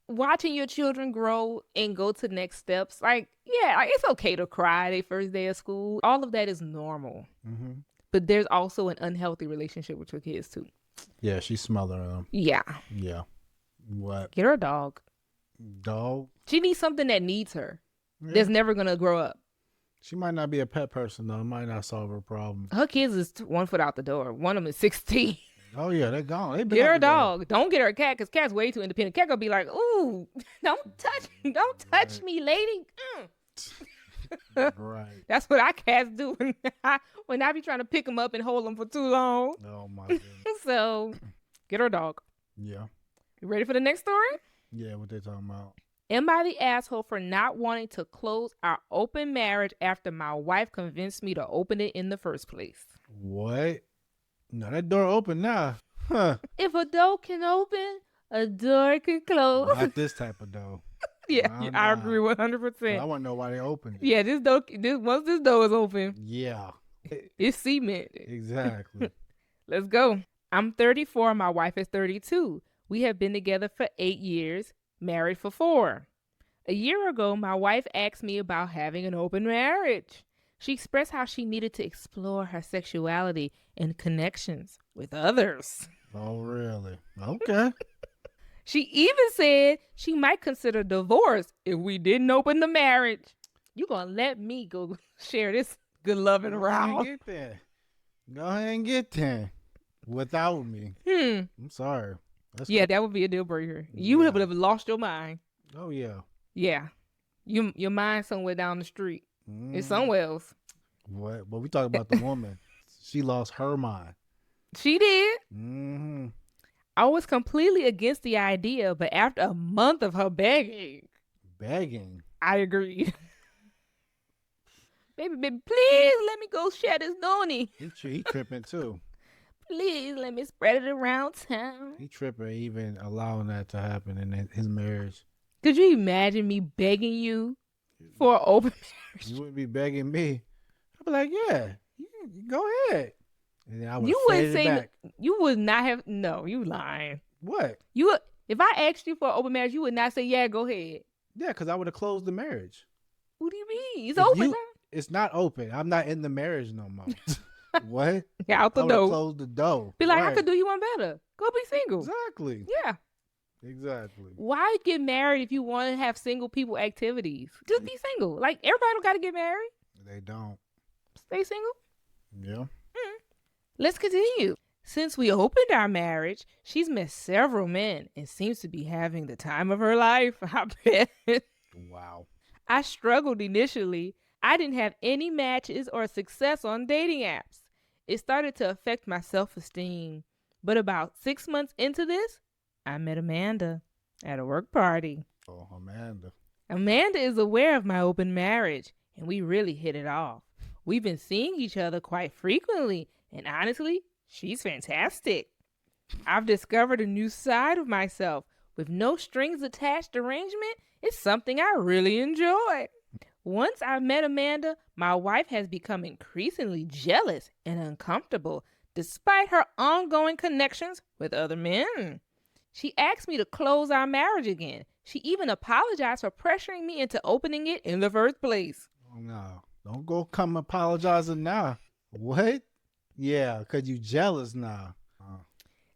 watching your children grow and go to next steps, like it's okay to cry their first day of school. All of that is normal. Mm-hmm. But there's also an unhealthy relationship with your kids too. Yeah, she's smothering them. Yeah. Yeah. What? Get her a dog. Dog? She needs something that needs her. Yeah. that's never going to grow up. She might not be a pet person, though. It might not solve her problem. Her kids is 1 foot out the door. One of them is 16. Oh, yeah, they're gone. They been Get out her a the door. dog. Don't get her a cat because cat's way too independent. Cat gonna be like, ooh, don't touch me, lady. Right. That's what our cats do when I be trying to pick them up and hold them for too long. Oh, my goodness. So, get her a dog. Yeah. You ready for the next story? Yeah, what they talking about? Am I the asshole for not wanting to close our open marriage after my wife convinced me to open it in the first place? What? No, that door open now. Huh. If a door can open, a door can close. Not this type of door. Yeah, Nah, I nah. agree 100%. I want to know why they opened it. Yeah, once this door is open, Yeah. it's cement. Exactly. Let's go. I'm 34. My wife is 32. We have been together for 8 years, married for 4. A year ago, my wife asked me about having an open marriage. She expressed how she needed to explore her sexuality and connections with others. Oh, really? Okay. She even said she might consider divorce if we didn't open the marriage. You gonna let me go share this good loving around? Get there. Go ahead and get there. Without me. I'm sorry. Yeah, that would be a deal breaker. You would have lost your mind. Oh, yeah. Yeah. Your mind somewhere down the street. It's somewhere else. What? But we talk about the woman. She lost her mind. She did. Mm-hmm. I was completely against the idea, but after a month of her begging, I agreed. baby, please let me go share this noni. He tripping too. Please let me spread it around town. He tripping even allowing that to happen in his marriage. Could you imagine me begging you for an open marriage? You wouldn't be begging me. I'd be like, yeah, go ahead. And then I would You wouldn't say say you would not have. No, you lying. What? You would, if I asked you for an open marriage, you would not say, yeah, go ahead. Yeah, because I would have closed the marriage. What do you mean? It's open now. It's not open. I'm not in the marriage no more. What? Yeah, out the I door. Close the door. Be like, right. I could do you one better. Go be single. Exactly. Yeah. Exactly. Why get married if you want to have single people activities? Just be single. Like, everybody don't got to get married. They don't. Stay single. Yeah. Let's continue. Since we opened our marriage, she's met several men and seems to be having the time of her life. I bet. Wow. I struggled initially. I didn't have any matches or success on dating apps. It started to affect my self-esteem. But about 6 months into this, I met Amanda at a work party. Oh, Amanda. Amanda is aware of my open marriage, and we really hit it off. We've been seeing each other quite frequently, and honestly, she's fantastic. I've discovered a new side of myself. With no strings attached arrangement, it's something I really enjoy. Once I met Amanda, my wife has become increasingly jealous and uncomfortable, despite her ongoing connections with other men. She asked me to close our marriage again. She even apologized for pressuring me into opening it in the first place. Oh, no. Don't go come apologizing now. What? Yeah, because you jealous now.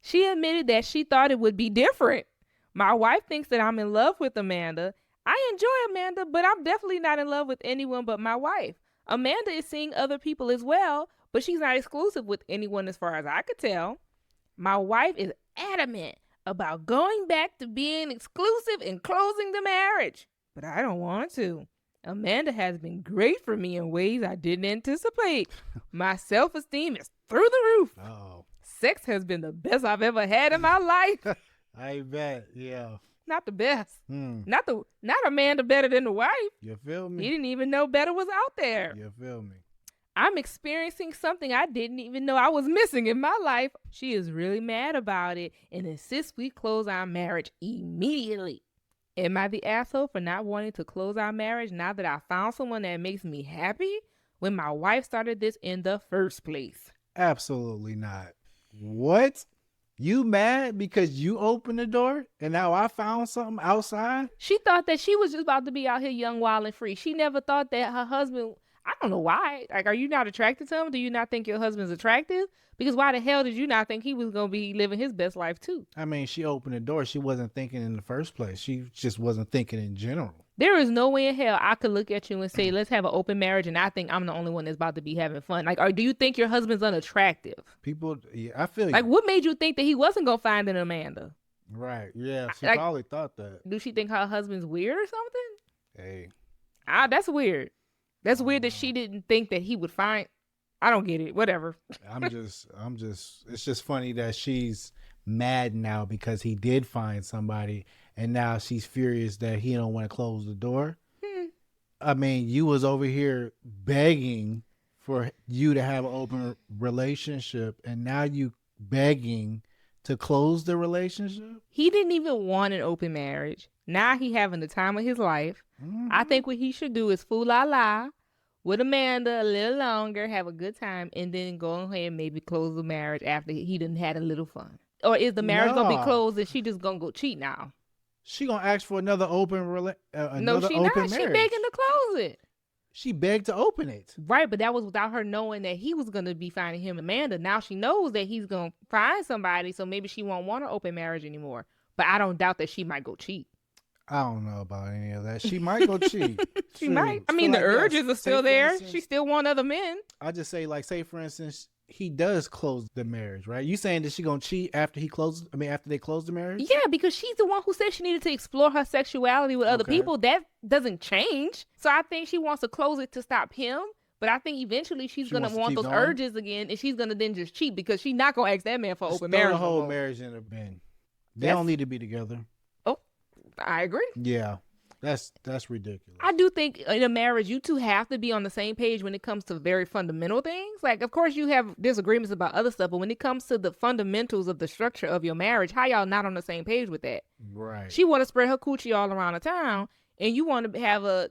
She admitted that she thought it would be different. My wife thinks that I'm in love with Amanda. I enjoy Amanda, but I'm definitely not in love with anyone but my wife. Amanda is seeing other people as well, but she's not exclusive with anyone as far as I could tell. My wife is adamant about going back to being exclusive and closing the marriage, but I don't want to. Amanda has been great for me in ways I didn't anticipate. My self-esteem is through the roof. Oh. Sex has been the best I've ever had in my life. I bet, yeah. Not the best. Hmm. Not Amanda better than the wife. You feel me? He didn't even know better was out there. You feel me? I'm experiencing something I didn't even know I was missing in my life. She is really mad about it and insists we close our marriage immediately. Am I the asshole for not wanting to close our marriage now that I found someone that makes me happy when my wife started this in the first place? Absolutely not. What? You mad because you opened the door and now I found something outside? She thought that she was just about to be out here young, wild, and free. She never thought that her husband, I don't know why. Like, are you not attracted to him? Do you not think your husband's attractive? Because why the hell did you not think he was going to be living his best life too? I mean, she opened the door. She wasn't thinking in the first place. She just wasn't thinking in general. There is no way in hell I could look at you and say, let's have an open marriage, and I think I'm the only one that's about to be having fun. Like, or do you think your husband's unattractive? People, yeah, I feel Like, you. what made you think that he wasn't going to find an Amanda? Right. Yeah, she Like, probably thought that. do she think her husband's weird or something? Hey, That's weird. That's I weird don't that she know. didn't think that he would find. I don't get it. Whatever. I'm just. It's just funny that she's mad now because he did find somebody, and now she's furious that he don't want to close the door. Hmm. I mean, you was over here begging for you to have an open relationship, and now you begging to close the relationship. He didn't even want an open marriage. Now he having the time of his life. I Mm-hmm. think what he should do is fool la la with Amanda a little longer, have a good time, and then go ahead and maybe close the marriage after he done had a little fun. Or is the marriage gonna be No, closed and she just gonna go cheat now? she gonna ask for another No, another she open not. She begging marriage. to close it. She begged to open it. Right, but that was without her knowing that he was gonna be finding him Amanda. Now she knows that he's gonna find somebody, so maybe she won't want an open marriage anymore. But I don't doubt that she might go cheat. I don't know about any of that. She might go cheat. She True. might. I Feel mean, the like yes. urges are Say still for there. She instance, still want other men. I just say like say for instance he does close the marriage, right? You saying that she gonna cheat after he closes? I mean after they close the marriage? Yeah, because she's the one who said she needed to explore her sexuality with other Okay. people. That doesn't change. So I think she wants to close it to stop him. But I think eventually she's She gonna wants to want keep those going. urges again, and she's gonna then just cheat because she's not gonna ask that man for Just open throw marriage the no whole more. marriage in the bin. They That's don't need to be together. oh, I agree. Yeah. That's ridiculous. I do think in a marriage, you two have to be on the same page when it comes to very fundamental things. Like, of course, you have disagreements about other stuff, but when it comes to the fundamentals of the structure of your marriage, how y'all not on the same page with that? Right. She want to spread her coochie all around the town, and you want to have a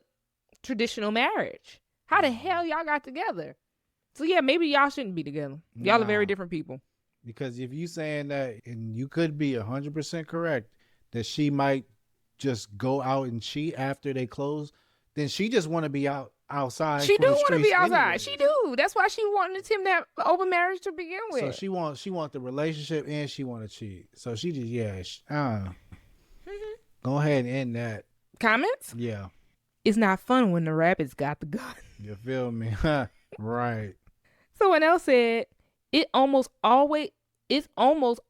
traditional marriage. How the hell y'all got together? So yeah, maybe y'all shouldn't be together. Y'all are very Nah. different people. Because if you saying that, and you could be 100% correct, that she might just go out and cheat after they close, then she just want to be outside She for do the want to streets be outside. anyways. She do. That's why she wanted him to have open marriage to begin with. So she want the relationship and she want to cheat. So she just go ahead and end that. Comments? Yeah, It's not fun when the rabbits got the gun. you feel me? Right. Someone else said, it's almost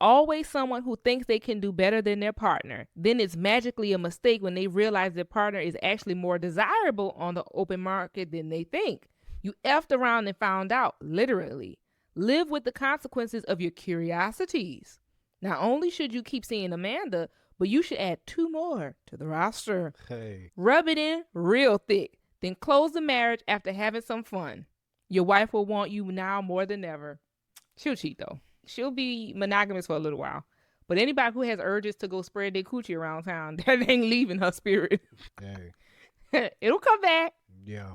always someone who thinks they can do better than their partner. Then it's magically a mistake when they realize their partner is actually more desirable on the open market than they think. You effed around and found out, literally. Live with the consequences of your curiosities. Not only should you keep seeing Amanda, but you should add 2 more to the roster. Hey. Rub it in real thick, then close the marriage after having some fun. Your wife will want you now more than ever. She'll cheat though. She'll be monogamous for a little while. But anybody who has urges to go spread their coochie around town, that ain't leaving her spirit. Hey. It'll come back. Yeah.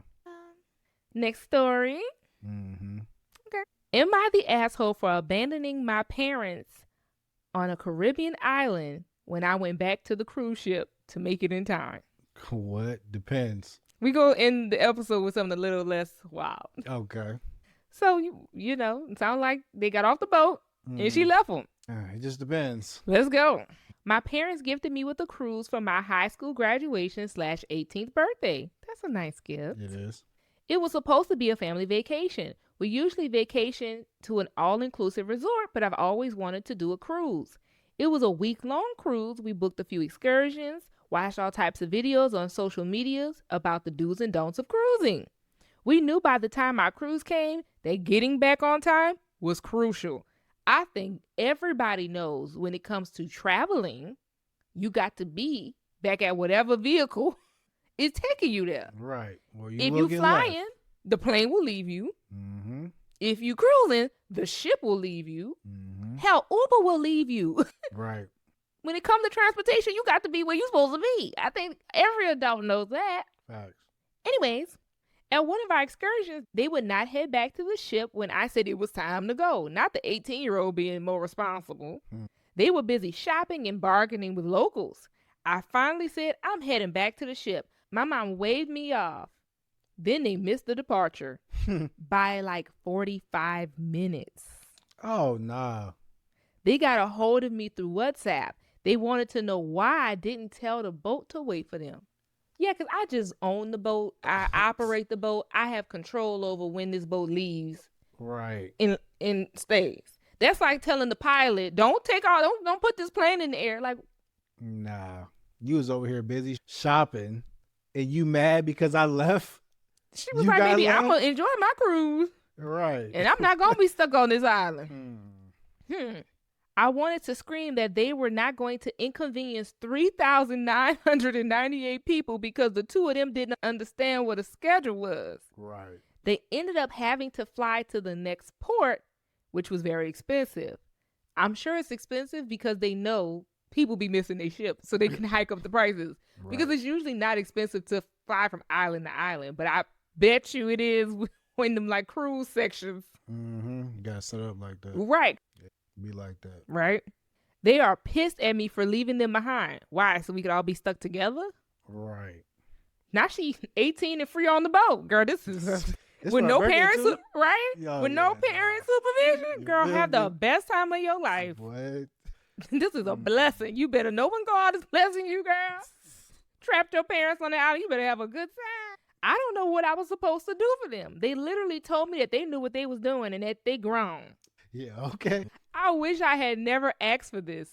Next story. Mm-hmm. Okay. Am I the asshole for abandoning my parents on a Caribbean island when I went back to the cruise ship to make it in time? What? Depends. We go in the episode with something a little less wild. Okay. So, you know, it sounds like they got off the boat and she left them. It just depends. Let's go. My parents gifted me with a cruise for my high school graduation / 18th birthday. That's a nice gift. It is. It was supposed to be a family vacation. We usually vacation to an all-inclusive resort, but I've always wanted to do a cruise. It was a week-long cruise. We booked a few excursions, watched all types of videos on social medias about the do's and don'ts of cruising. We knew by the time our cruise came that getting back on time was crucial. I think everybody knows when it comes to traveling, you got to be back at whatever vehicle is taking you there. Right. Well, If you flying, the plane will leave you. Mm-hmm. If you cruising, the ship will leave you. Mm-hmm. Hell, Uber will leave you. Right. When it comes to transportation, you got to be where you're supposed to be. I think every adult knows that. Facts. Anyways, at one of our excursions, they would not head back to the ship when I said it was time to go. Not the 18-year-old being more responsible. They were busy shopping and bargaining with locals. I finally said, I'm heading back to the ship. My mom waved me off. Then they missed the departure by like 45 minutes. Oh, nah. They got a hold of me through WhatsApp. They wanted to know why I didn't tell the boat to wait for them. Yeah, because I just own the boat. I operate the boat. I have control over when this boat leaves Right. and stays. That's like telling the pilot, don't put this plane in the air. Like, Nah. You was over here busy shopping and you mad because I left? she was You like, got baby, I'm left? gonna enjoy my cruise. Right. And I'm not gonna be stuck on this island. Hmm. I wanted to scream that they were not going to inconvenience 3,998 people because the two of them didn't understand what a schedule was. Right. They ended up having to fly to the next port, which was very expensive. I'm sure it's expensive because they know people be missing their ship, so they can hike up the prices. Right. Because it's usually not expensive to fly from island to island, but I bet you it is when them like cruise sections. Mm-hmm. You gotta set up like that. Right. Be like that. Right. They are pissed at me for leaving them behind. Why? So we could all be stuck together? Right. Now she 18 and free on the boat. Girl, this is It's with my no birthday, parents, too? right? Oh, with no yeah, parent nah. supervision. You Girl, feel have the me? best time of your life. What? This is a blessing. You better know when God is blessing you, girl. Trapped your parents on the island. You better have a good time. I don't know what I was supposed to do for them. They literally told me that they knew what they was doing and that they grown. Yeah, okay. I wish I had never asked for this.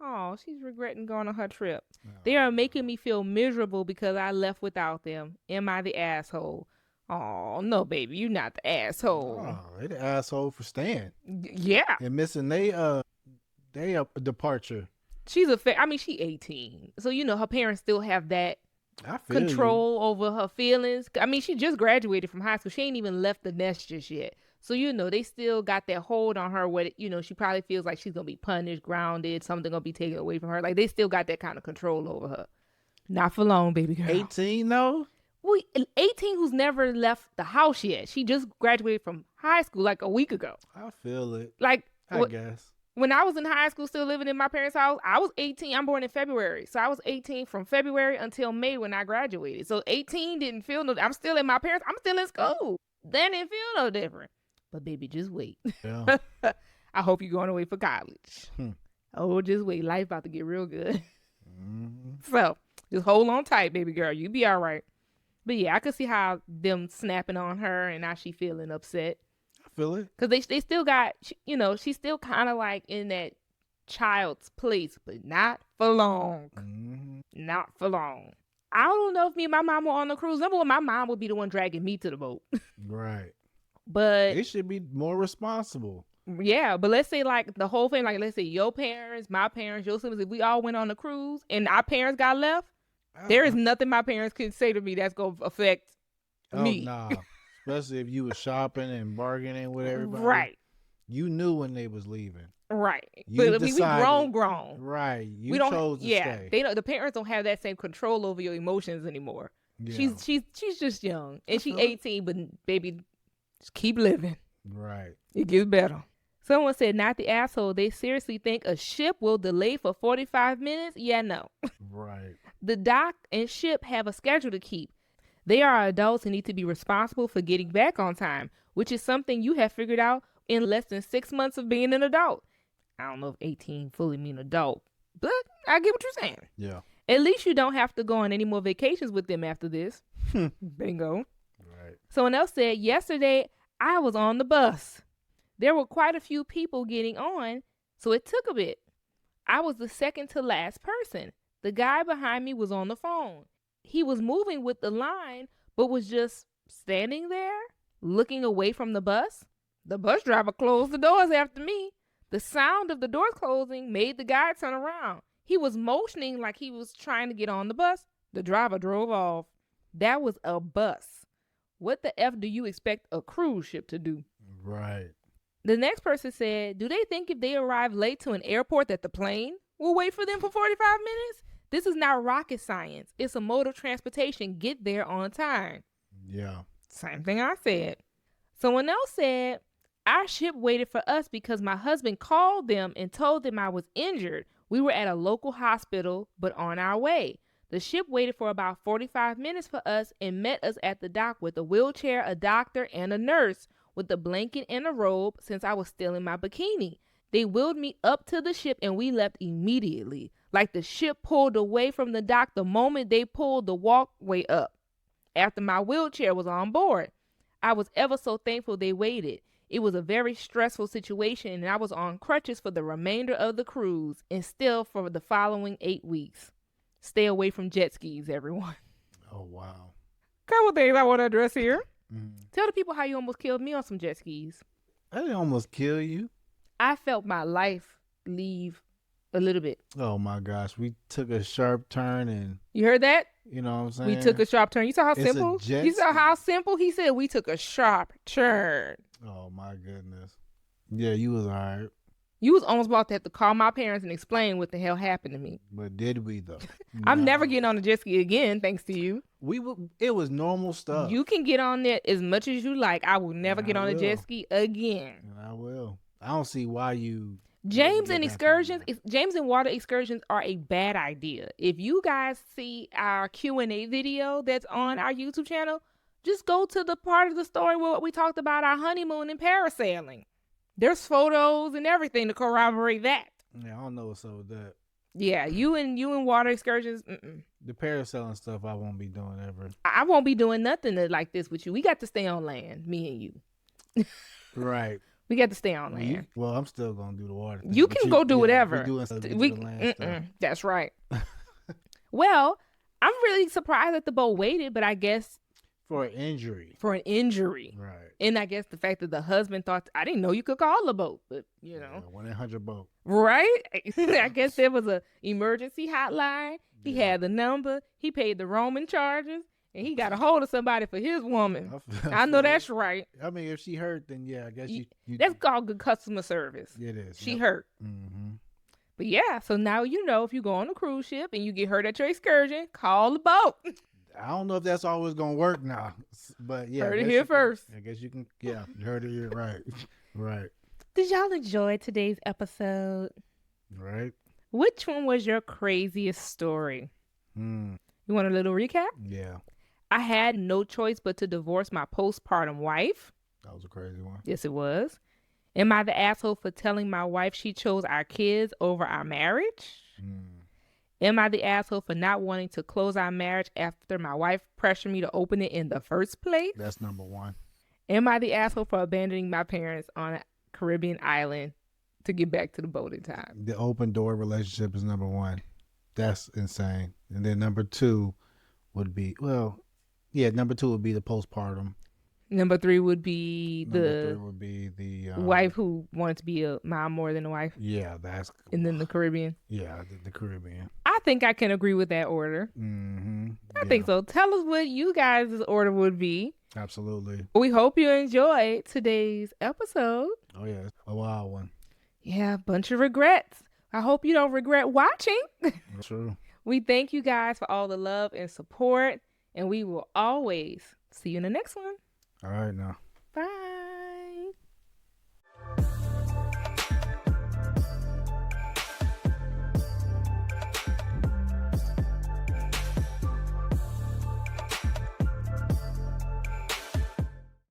Oh, she's regretting going on her trip. They are making me feel miserable because I left without them. Am I the asshole? Oh, no, baby, you're not the asshole. Oh, they the asshole for staying Yeah. and missing they departure. She's she 18. So, her parents still have that I feel control over her feelings. I mean, she just graduated from high school. She ain't even left the nest just yet. So, they still got that hold on her where, she probably feels like she's going to be punished, grounded, something going to be taken away from her. Like, they still got that kind of control over her. Not for long, baby girl. 18 though? Well, 18 who's never left the house yet. She just graduated from high school like a week ago. I feel it. Like, I guess. when I was in high school still living in my parents' house, I was 18. I'm born in February. So I was 18 from February until May when I graduated. So 18 didn't feel no, I'm still in my parents. I'm still in school. That didn't feel no different. But baby, just wait. Yeah. I hope you're going away for college. Hmm. Oh, just wait. Life about to get real good. Mm-hmm. So just hold on tight, baby girl. You be all right. But yeah, I could see how them snapping on her and now she feeling upset. I feel it. Because they still got, she's still kind of like in that child's place, but not for long. Mm-hmm. Not for long. I don't know if me and my mom were on the cruise. Number one, my mom would be the one dragging me to the boat. Right. But They should be more responsible. yeah, but let's say like the whole thing, like let's say your parents, my parents, your siblings, if we all went on the cruise and our parents got left, there is nothing my parents can say to me that's going to affect me. Nah. Especially if you was shopping and bargaining with everybody. Right. You knew when they was leaving. Right. You But I mean, we decided. grown. Right. You We don't chose to stay. they don't, the parents don't have that same control over your emotions anymore. Yeah. She's just young. And she's Uh-huh. 18, but baby, just keep living. Right. It gets better. Someone said, not the asshole. They seriously think a ship will delay for 45 minutes? Yeah, no. Right. The dock and ship have a schedule to keep. They are adults and need to be responsible for getting back on time, which is something you have figured out in less than 6 months of being an adult. I don't know if 18 fully mean adult, but I get what you're saying. Yeah. At least you don't have to go on any more vacations with them after this. Bingo. Right. Someone else said, yesterday I was on the bus. There were quite a few people getting on, so it took a bit. I was the second to last person. The guy behind me was on the phone. He was moving with the line, but was just standing there, looking away from the bus. The bus driver closed the doors after me. The sound of the doors closing made the guy turn around. He was motioning like he was trying to get on the bus. The driver drove off. That was a bus. What the F do you expect a cruise ship to do? Right. The next person said, do they think if they arrive late to an airport that the plane will wait for them for 45 minutes? This is not rocket science. It's a mode of transportation. Get there on time. Yeah. Same thing I said. Someone else said, our ship waited for us because my husband called them and told them I was injured. We were at a local hospital, but on our way. The ship waited for about 45 minutes for us and met us at the dock with a wheelchair, a doctor, and a nurse with a blanket and a robe since I was still in my bikini. They wheeled me up to the ship and we left immediately. Like the ship pulled away from the dock the moment they pulled the walkway up. After my wheelchair was on board, I was ever so thankful they waited. It was a very stressful situation, and I was on crutches for the remainder of the cruise and still for the following 8 weeks. Stay away from jet skis, everyone. Oh, wow. Couple things I want to address here. Tell the people how you almost killed me on some jet skis. I didn't almost kill you. I felt my life leave a little bit. Oh, my gosh. We took a sharp turn and, You heard that? you know what I'm saying? We took a sharp turn. You saw how It's a simple? jet You saw ski. how simple he said we took a sharp turn. Oh, my goodness. Yeah, you was all right. You was almost about to have to call my parents and explain what the hell happened to me. But did we, though? I'm No. never getting on a jet ski again, thanks to you. It was normal stuff. You can get on there as much as you like. I will never And get I on a jet will. ski again. And I will. I don't see why you... James Yeah, and that's excursions, fine. James and water excursions are a bad idea. If you guys see our Q&A video that's on our YouTube channel, just go to the part of the story where we talked about our honeymoon and parasailing. There's photos and everything to corroborate that. Yeah, I don't know what's up with that. Yeah, you and water excursions. The parasailing stuff I won't be doing ever. I won't be doing nothing like this with you. We got to stay on land, me and you. Right. We got to stay on land. Well, I'm still gonna do the water thing. You but can go do whatever. We doing stuff, get to We, the land stuff. that's right. Well, I'm really surprised that the boat waited, but I guess For an injury. for an injury. Right. And I guess the fact that the husband thought, I didn't know you could call the boat, but you know, 1-800 boat. right? I guess there was a emergency hotline. He had the number. He paid the roaming charges, and he got a hold of somebody for his woman. I know that's right. I mean, if she hurt, then yeah, I guess you That's called good customer service. it is. She hurt. Mm-hmm. But yeah, so now you know if you go on a cruise ship and you get hurt at your excursion, call the boat. I don't know if that's always gonna work now, but yeah. Heard I it guess here you can- first. I guess you can. Yeah, you heard it here. Right. Right. Did y'all enjoy today's episode? Right. Which one was your craziest story? Mm. You want a little recap? Yeah, I had no choice but to divorce my postpartum wife. that was a crazy one. Yes, it was. Am I the asshole for telling my wife she chose our kids over our marriage? Am I the asshole for not wanting to close our marriage after my wife pressured me to open it in the first place? That's number one. Am I the asshole for abandoning my parents on a Caribbean island to get back to the boat in time? The open door relationship is number one. That's insane. And then number two would be number two would be the postpartum. Number 3 would be Number three the would be the wife who wanted to be a mom more than a wife. Yeah, that's And then the Caribbean. yeah, the Caribbean. I think I can agree with that order. Mm-hmm. I think so. Tell us what you guys' order would be. Absolutely. We hope you enjoyed today's episode. Oh yeah, a wild one. Yeah, a bunch of regrets. I hope you don't regret watching. True. We thank you guys for all the love and support, and we will always see you in the next one. All right now. Bye.